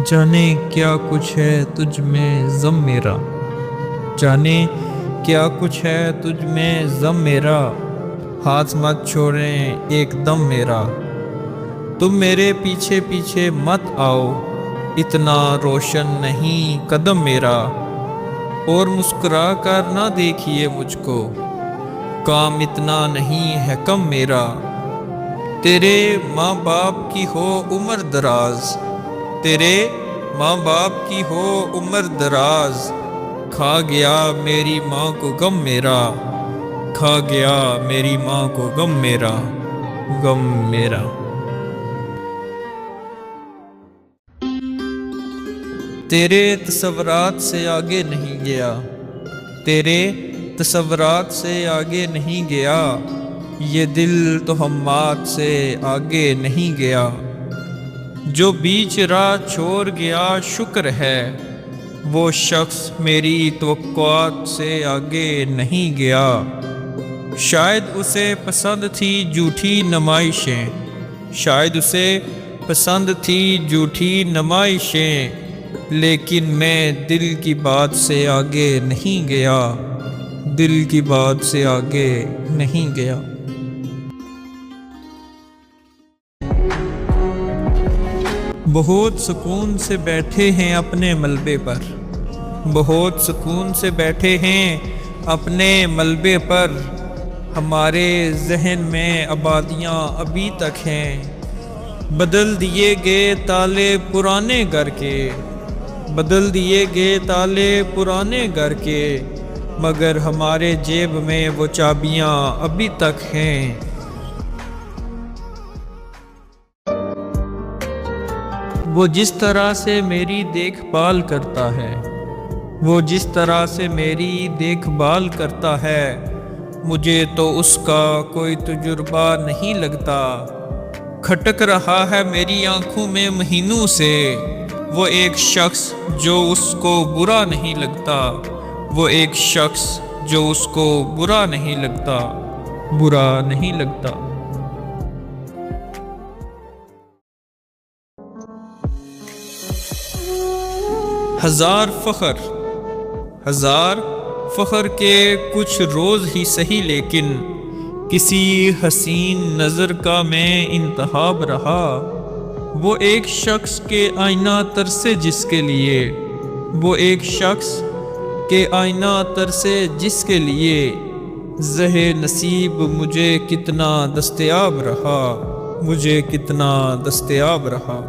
جانے کیا کچھ ہے تجھ میں غم میرا، جانے کیا کچھ ہے تجھ میں غم میرا، ہاتھ مت چھوڑیں ایک دم میرا، تم میرے پیچھے پیچھے مت آؤ، اتنا روشن نہیں قدم میرا، اور مسکرا کر نہ دیکھیے مجھ کو، کام اتنا نہیں ہے کم میرا، تیرے ماں باپ کی ہو عمر دراز، تیرے ماں باپ کی ہو عمر دراز، کھا گیا میری ماں کو غم میرا، کھا گیا میری ماں کو غم میرا، غم میرا۔ تیرے تصورات سے آگے نہیں گیا، تیرے تصورات سے آگے نہیں گیا، یہ دل توہمات سے آگے نہیں گیا، جو بیچ راہ چھوڑ گیا شکر ہے، وہ شخص میری توقعات سے آگے نہیں گیا، شاید اسے پسند تھی جھوٹی نمائشیں، شاید اسے پسند تھی جھوٹی نمائشیں، لیکن میں دل کی بات سے آگے نہیں گیا، دل کی بات سے آگے نہیں گیا۔ بہت سکون سے بیٹھے ہیں اپنے ملبے پر، بہت سکون سے بیٹھے ہیں اپنے ملبے پر، ہمارے ذہن میں آبادیاں ابھی تک ہیں، بدل دیے گئے تالے پرانے گھر کے، بدل دیے گئے تالے پرانے گھر کے، مگر ہمارے جیب میں وہ چابیاں ابھی تک ہیں۔ وہ جس طرح سے میری دیکھ بھال کرتا ہے، وہ جس طرح سے میری دیکھ بھال کرتا ہے، مجھے تو اس کا کوئی تجربہ نہیں لگتا، کھٹک رہا ہے میری آنکھوں میں مہینوں سے، وہ ایک شخص جو اس کو برا نہیں لگتا، وہ ایک شخص جو اس کو برا نہیں لگتا، برا نہیں لگتا۔ ہزار فخر کے کچھ روز ہی سہی، لیکن کسی حسین نظر کا میں انتخاب رہا، وہ ایک شخص کے آئینہ ترسے جس کے لیے، وہ ایک شخص کے آئینہ ترسے جس کے لیے، زہ نصیب مجھے کتنا دستیاب رہا، مجھے کتنا دستیاب رہا۔